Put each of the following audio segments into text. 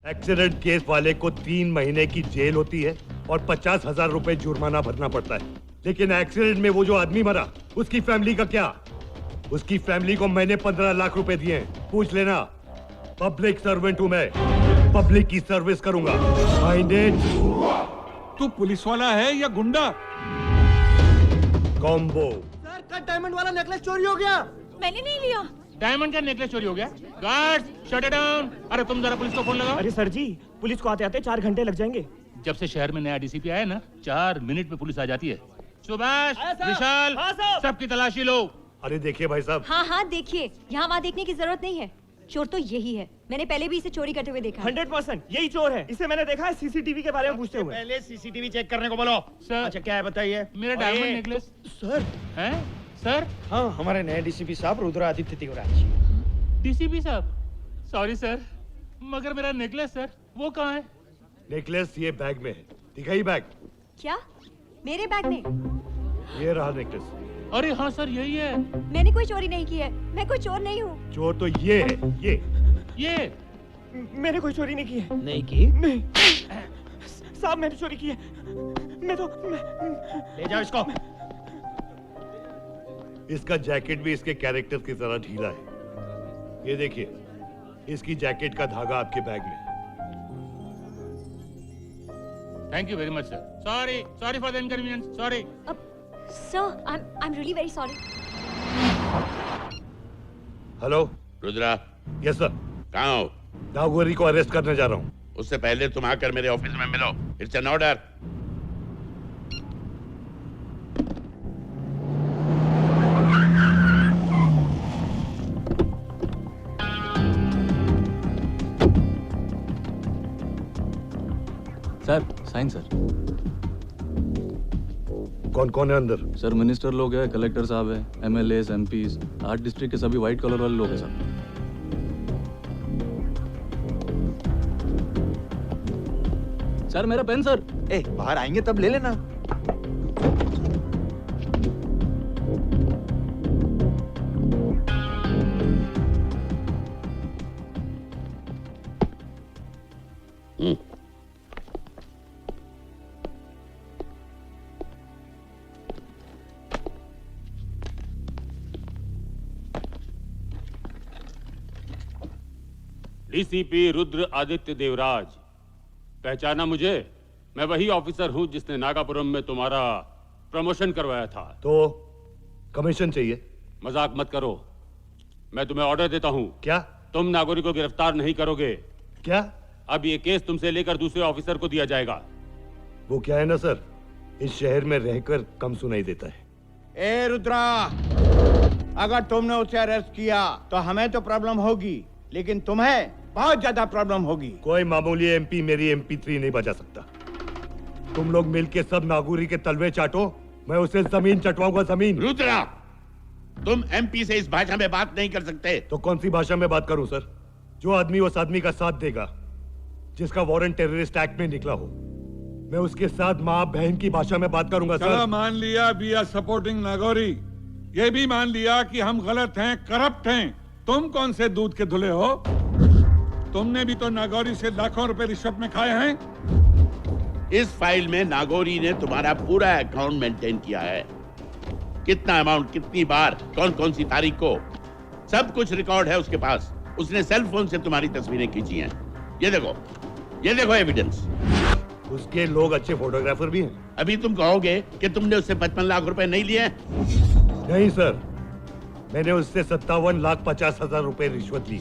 Accident case वाले को 3 महीने की जेल होती है और 50,000 रुपए जुर्माना भरना पड़ता है। लेकिन एक्सीडेंट में वो जो आदमी मरा, उसकी फैमिली का क्या? उसकी फैमिली को मैंने 15 लाख रुपए दिए हैं। पूछ लेना। पब्लिक सर्वेंट हूं मैं, पब्लिक की सर्विस करूंगा। Mind it. तू पुलिस वाला है या गुंडा? कॉम्बो। सर, कल डायमंड वाला नेकलेस चोरी हो गया। मैंने नहीं लिया। डायमंड का नेकलेस चोरी हो गया। Guard, shut it down. अरे तुम जरा पुलिस को फोन लगाओ। अरे सर जी, पुलिस को आते आते 4 घंटे लग जाएंगे। जब से शहर में नया डीसीपी आया ना, 4 मिनट में पुलिस आ जाती है। सुभाष, विशाल, सबकी तलाशी लो। अरे देखिए भाई साहब। हाँ हाँ देखिए, यहाँ वहाँ देखने की जरूरत नहीं है। चोर तो यही है। मैंने पहले भी इसे चोरी करते हुए देखा है। 100% यही चोर है। इसे मैंने देखा है सीसीटीवी के बारे में पूछते हुए। पहले सीसीटीवी चेक करने को बोलो। सर, अच्छा क्या है बताइए। मेरा डायमंड नेकलेस। सर। हैं? सर? हाँ, हमारे नए डीसीपी साहब रुद्रादित्य तिवारी। डीसीपी साहब, सॉरी सर, मगर मेरा नेकलेस सर, वो कहाँ है? नेकलेस ये बैग में है। दिखाई बैग। क्या? मेरे बैग में? ये रहा नेकलेस। अरे हाँ सर, यही है। मैंने कोई चोरी नहीं की है। मैं कोई चोर नहीं हूँ। चोर तो ये है, ये मैंने कोई चोरी नहीं की है। नहीं की? नहीं साहब, मैंने चोरी की है। मैं ले जाओ इसको। इसका जैकेट भी इसके कैरेक्टर की तरह ढीला है। ये देखिए, इसकी जैकेट का धागा आपके बैग में। Thank you very much sir. Sorry, sorry for the inconvenience, sorry. Sir, I'm really very sorry. Hello. Rudra. Yes sir. कहाँ हो? नागौरी को अरेस्ट करने जा रहा हूँ। उससे पहले तुम आकर मेरे ऑफिस में मिलो। It's an order. Sir, sign sir. कौन कौन है अंदर? सर, मिनिस्टर लोग हैं, कलेक्टर साहब हैं, एमएलएस, एमपीज, 8 डिस्ट्रिक्ट के सभी व्हाइट कलर वाले लोग हैं सर। सर, मेरा पेन सर। बाहर आएंगे तब ले लेना। डीसीपी रुद्र आदित्य देवराज, पहचाना मुझे? मैं वही ऑफिसर हूं जिसने नागापुरम में तुम्हारा प्रमोशन करवाया था। तो कमीशन चाहिए? मजाक मत करो। मैं तुम्हें ऑर्डर देता हूं। क्या? तुम नागौरी को गिरफ्तार नहीं करोगे। क्या? अब ये केस तुमसे लेकर दूसरे ऑफिसर को दिया जाएगा। वो क्या है ना सर, इस शहर में रहकर कम सुनाई देता है। ए रुद्रा, अगर तुमने उसे अरेस्ट किया तो हमें तो प्रॉब्लम होगी, लेकिन तुम्हें बहुत ज्यादा प्रॉब्लम होगी। कोई मामूली एमपी मेरी MP3 नहीं बजा सकता। तुम लोग मिलके सब नागौरी के तलवे चाटो, मैं उसे जमीन चटवाऊंगा, जमीन। रुद्रा, तुम MP से इस भाषा में बात नहीं कर सकते। तो कौन सी भाषा में बात करूं सर? जो आदमी उस आदमी का साथ देगा जिसका वारंट टेररिस्ट एक्ट में निकला हो, मैं उसके साथ माँ बहन की भाषा में बात करूंगा चलो, सर। मान लिया वी आर सपोर्टिंग नागौरी। ये भी मान लिया कि हम गलत हैं, करप्ट हैं। तुम कौन से दूध के धुले हो? तुमने भी तो नागौरी से लाखों रुपए रिश्वत में खाए हैं। इस फाइल में नागौरी ने तुम्हारा पूरा अकाउंट मेंटेन किया है। कितना अमाउंट, कितनी बार, कौन कौन सी तारीख को, सब कुछ रिकॉर्ड है उसके पास। उसने सेल फोन से तुम्हारी तस्वीरें खींची हैं। ये देखो एविडेंस। उसके लोग अच्छे फोटोग्राफर भी हैं। अभी तुम कहोगे कि तुमने उससे 55 लाख रुपए नहीं लिए? नहीं सर, मैंने उससे 57,50,000 रुपए रिश्वत ली।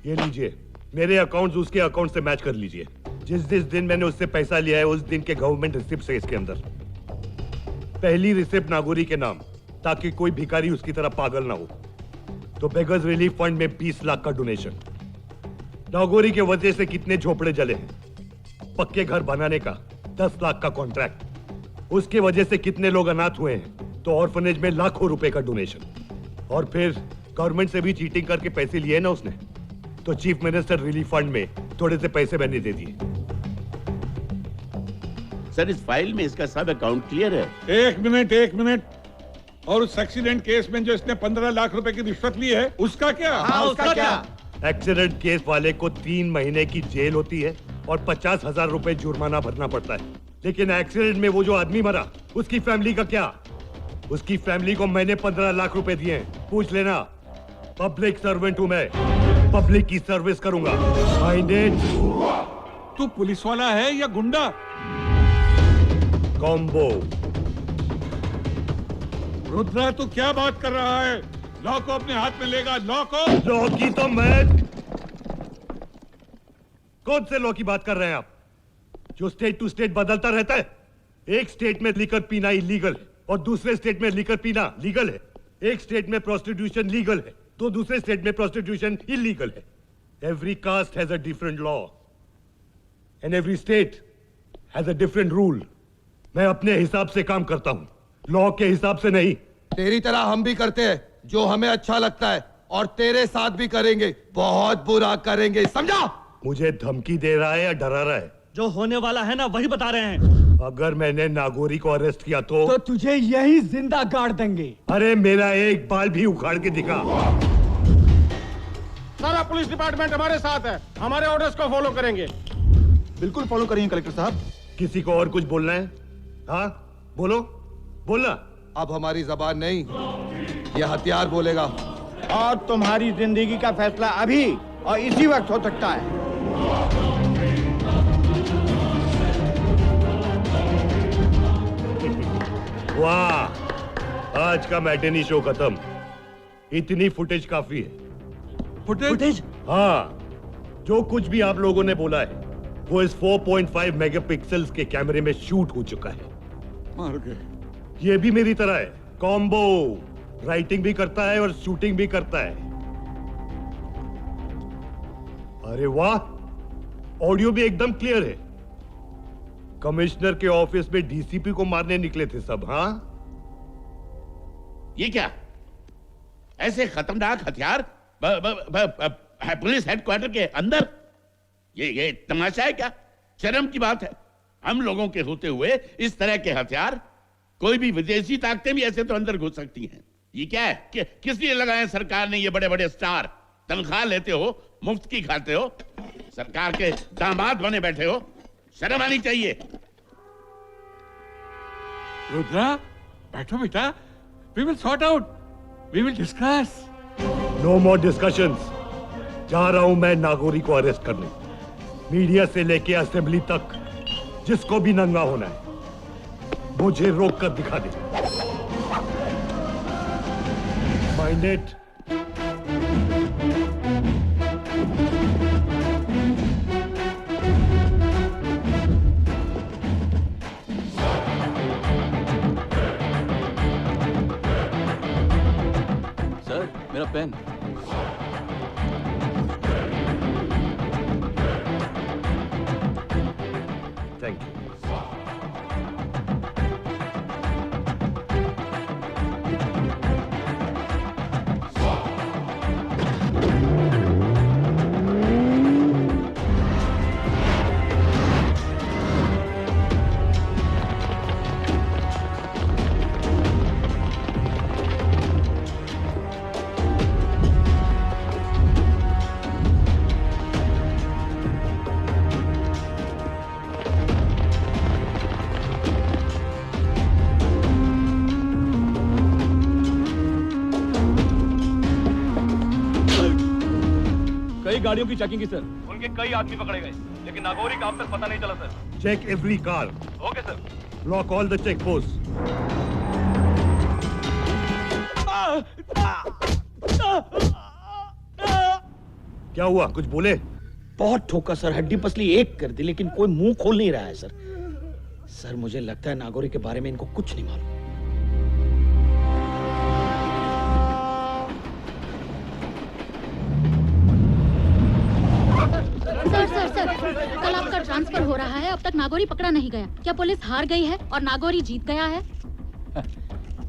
ये लीजिए, मेरे अकाउंट्स उसके अकाउंट से मैच कर लीजिए। जिस दिन मैंने उससे पैसा लिया है, उस दिन के गवर्नमेंट रिसिप्ट है इसके अंदर। पहली रिसिप्ट नागौरी के नाम, ताकि कोई भिखारी उसकी तरह पागल ना हो। तो बेगर्स रिलीफ फंड में 20 लाख का डोनेशन। नागौरी के वजह से कितने झोपड़े जले हैं। पक्के घर बनाने का 10 लाख का कॉन्ट्रैक्ट। उसके वजह से कितने लोग अनाथ हुए हैं। तो ऑर्फनेज में लाखों रुपए का डोनेशन। और फिर गवर्नमेंट से भी चीटिंग करके पैसे लिए ना उसने, तो चीफ मिनिस्टर रिलीफ फंड में थोड़े से पैसे मैंने दे दिए। सर, इस फाइल में इसका सब अकाउंट क्लियर है। एक मिनट। और उस एक्सीडेंट केस में जो इसने 15 लाख रुपए की रिश्वत ली है, उसका क्या? हाँ, उसका क्या? एक्सीडेंट केस वाले को 3 महीने की जेल होती है और 50,000 रुपए जुर्माना भरना पड़ता है। लेकिन एक्सीडेंट में वो जो आदमी मरा, उसकी फैमिली का क्या? उसकी फैमिली को मैंने 15 लाख रुपए दिए हैं। पूछ लेना। पब्लिक सर्वेंट हूं मैं, पब्लिक की सर्विस करूंगा। माइंडेड। तू पुलिस वाला है या गुंडा? कॉम्बो। रुद्रा तू क्या बात कर रहा है? लॉ को अपने हाथ में लेगा। लॉ को। लॉ की तो मैं। कौन से लॉ की बात कर रहे हैं आप, जो स्टेट टू स्टेट बदलता रहता है? एक स्टेट में लिकर पीना इलीगल है और दूसरे स्टेट में लिकर पीना लीगल है। एक स्टेट में प्रोस्टिट्यूशन लीगल है तो दूसरे स्टेट में प्रोस्टिट्यूशन इलीगल है। Every caste has a different law and every state has a different rule. मैं अपने हिसाब से काम करता हूं, लॉ के हिसाब से नहीं। तेरी तरह हम भी करते हैं जो हमें अच्छा लगता है, और तेरे साथ भी करेंगे, बहुत बुरा करेंगे, समझा? मुझे धमकी दे रहा है या डरा रहा है? जो होने वाला है ना वही बता रहे हैं। अगर मैंने नागोरी को अरेस्ट किया तो तुझे यही जिंदा गाड़ देंगे। अरे मेरा एक बाल भी उखाड़ के दिखा। सारा पुलिस डिपार्टमेंट हमारे साथ है, हमारे ऑर्डर्स को फॉलो करेंगे। बिल्कुल फॉलो करेंगे कलेक्टर साहब। किसी को और कुछ बोलना है? हाँ बोलो, बोलना। अब हमारी जबान नहीं, यह हथियार बोलेगा। और तुम्हारी जिंदगी का फैसला अभी और इसी वक्त हो सकता है। वाह, आज का मैटिनी शो खत्म। इतनी फुटेज काफी है। फुटेज? हाँ, जो कुछ भी आप लोगों ने बोला है वो इस 4.5 मेगापिक्सल्स के कैमरे में शूट हो चुका है। मार गए। ये भी मेरी तरह है, कॉम्बो। राइटिंग भी करता है और शूटिंग भी करता है। अरे वाह, ऑडियो भी एकदम क्लियर है। कमिश्नर के ऑफिस में डीसीपी को मारने निकले थे सब। हाँ, ये क्या? ऐसे खतरनाक हथियार पुलिस हेडक्वार्टर के अंदर? ये तमाशा है क्या? शर्म की बात है। हम लोगों के होते हुए इस तरह के हथियार, कोई भी विदेशी ताकतें भी ऐसे तो अंदर घुस सकती हैं। ये क्या है? किस लिए लगाए सरकार ने ये बड़े बड़े स्टार? तनख्वाह लेते हो, मुफ्त की खाते हो, सरकार के दामाद बने बैठे हो, शर्म आनी चाहिए। रुद्रा बैठो बेटा, we will sort out, we will discuss. No more discussions. जा रहा हूं मैं नागोरी को अरेस्ट करने। मीडिया से लेके असेंबली तक जिसको भी नंगा होना है मुझे रोक कर दिखा दे। माइंडेड। सर, मेरा पेन। Thank you. कई गाड़ियों की चेकिंग की सर। उनके कई आदमी पकड़े गए, लेकिन नागौरी का अब तक पता नहीं चला sir. Check every car. Okay sir. Lock all the check post. क्या हुआ, कुछ बोले? बहुत ठोका सर, हड्डी पसली एक कर दी, लेकिन कोई मुंह खोल नहीं रहा है सर। सर मुझे लगता है नागौरी के बारे में इनको कुछ नहीं मालूम। सर, कल आपका ट्रांसफर हो रहा है, अब तक नागौरी पकड़ा नहीं गया। क्या पुलिस हार गई है और नागौरी जीत गया है?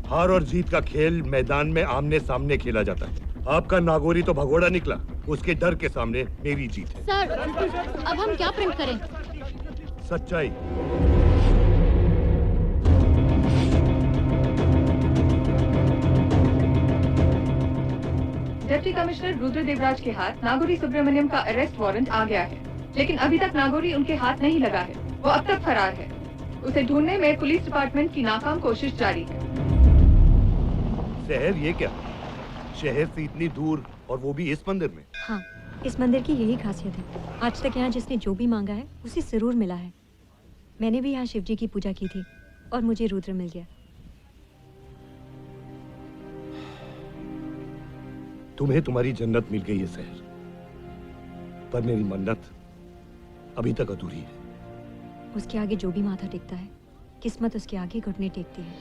हार और जीत का खेल मैदान में आमने सामने खेला जाता है। आपका नागौरी तो भगोड़ा निकला, उसके डर के सामने मेरी जीत है। सर, अब हम क्या प्रिंट करें? सच्चाई। डिप्टी कमिश्नर रुद्र देवराज के हाथ नागौरी सुब्रमण्यम का अरेस्ट वारंट आ गया है, लेकिन अभी तक नागौरी उनके हाथ नहीं लगा है। वो अब तक फरार है। उसे ढूंढने में पुलिस डिपार्टमेंट की नाकाम कोशिश जारी है। शहर ये क्या? शहर से इतनी दूर और वो भी इस मंदिर में? हाँ, इस मंदिर की यही खासियत है। आज तक यहाँ जिसने जो भी मांगा है उसे जरूर मिला है। मैंने भी यहाँ शिव जी की पूजा की थी और मुझे रुद्र मिल गया। तुम्हें तुम्हारी जन्नत मिल गई है शहर, पर मेरी मन्नत अभी तक अधूरी है। उसके आगे जो भी माथा टेकता है, किस्मत उसके आगे घुटने टेकती है।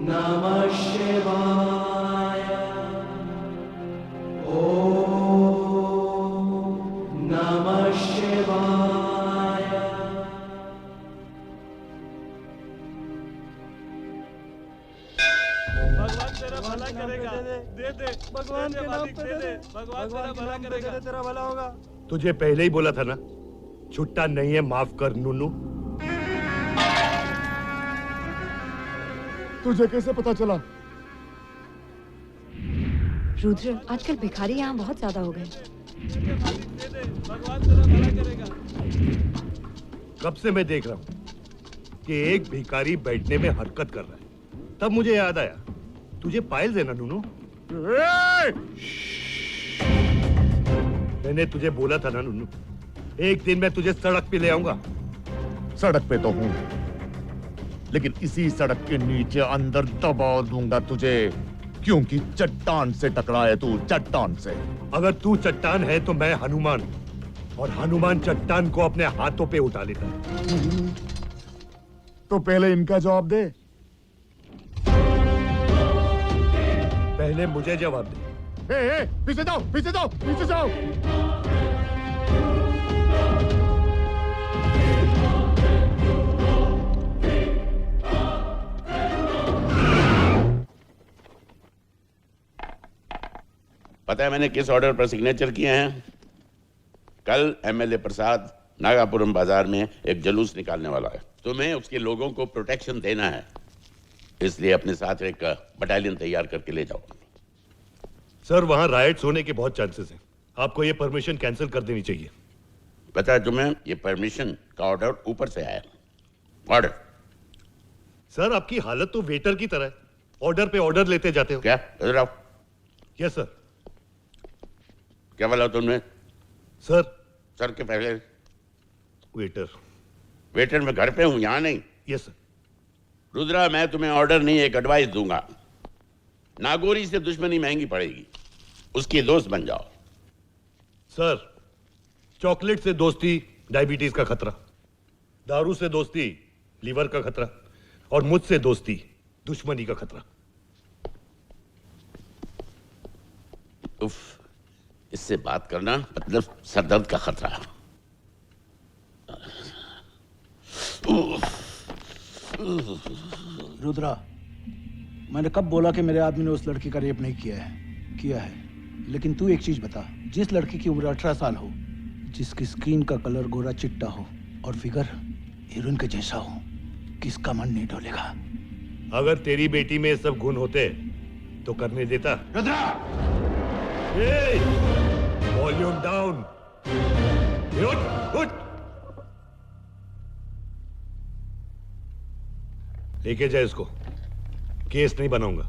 नमः शिवाय। ओम नमः शिवाय। भगवान तेरा भला करेगा। दे दे भगवान के नाम पे दे। भगवान तेरा भला करेगा, तेरा भला होगा। तुझे पहले ही बोला था ना, छुट्टा नहीं है, माफ कर नूनू। तुझे कैसे पता चला? रुद्र, आजकल भिखारी यहाँ बहुत ज्यादा हो गए। भगवान तेरा भला करेगा। कब से मैं देख रहा हूँ कि एक भिखारी बैठने में हरकत कर रहा है। तब मुझे याद आया, तुझे पायल देना नूनू। मैंने तुझे बोला था ना नूनू, एक दिन मैं तुझे सड़क पे ले आऊंगा। सड़क पे तो हूँ, लेकिन इसी सड़क के नीचे अंदर दबा दूंगा तुझे, क्योंकि चट्टान से टकरा है तू, चट्टान से। अगर तू चट्टान है तो मैं हनुमान, और हनुमान चट्टान को अपने हाथों पे उठा लेता है। तो पहले इनका जवाब दे। पहले मुझे जवाब दे। पीछे जाओ, पीछे जाओ, पीछे जाओ। पता है मैंने किस ऑर्डर पर सिग्नेचर किए हैं? कल एमएलए प्रसाद नागापुरम बाजार में एक जुलूस निकालने वाला है। तुम्हें उसके लोगों को प्रोटेक्शन देना है, इसलिए अपने साथ एक बटालियन तैयार करके ले जाओ। सर, वहां राइट्स होने के बहुत चांसेस हैं। आपको ये परमिशन कैंसिल कर देनी चाहिए। पता है तुम्हें, ये परमिशन का ऑर्डर ऊपर से आया। ऑर्डर? सर, आपकी हालत तो वेटर की तरह है, ऑर्डर पे ऑर्डर लेते जाते हो। क्या? इधर आओ। Yes sir. क्या बोला तुमने? सर। सर के पहले वेटर। वेटर मैं घर पे हूं, यहां नहीं। Yes sir. रुद्रा, मैं तुम्हें ऑर्डर नहीं, एक एडवाइस दूंगा। नागौरी से दुश्मनी महंगी पड़ेगी, उसकी दोस्त बन जाओ। सर, चॉकलेट से दोस्ती डायबिटीज का खतरा, दारू से दोस्ती लीवर का खतरा, और मुझसे दोस्ती दुश्मनी का खतरा। उफ, इससे बात करना मतलब सरदर्द का खतरा। रुद्रा, मैंने कब बोला कि मेरे आदमी ने उस लड़की का रेप नहीं किया है? किया है। लेकिन तू एक चीज बता, जिस लड़की की उम्र 18 साल हो, जिसकी स्किन का कलर गोरा चिट्टा हो और फिगर हीरोइन के जैसा हो, किसका मन नहीं डोलेगा? अगर तेरी बेटी में सब गुण होते तो करने देता। रुद्रा! Volume down. उठ। लेके जाए इसको, केस नहीं बनाऊंगा।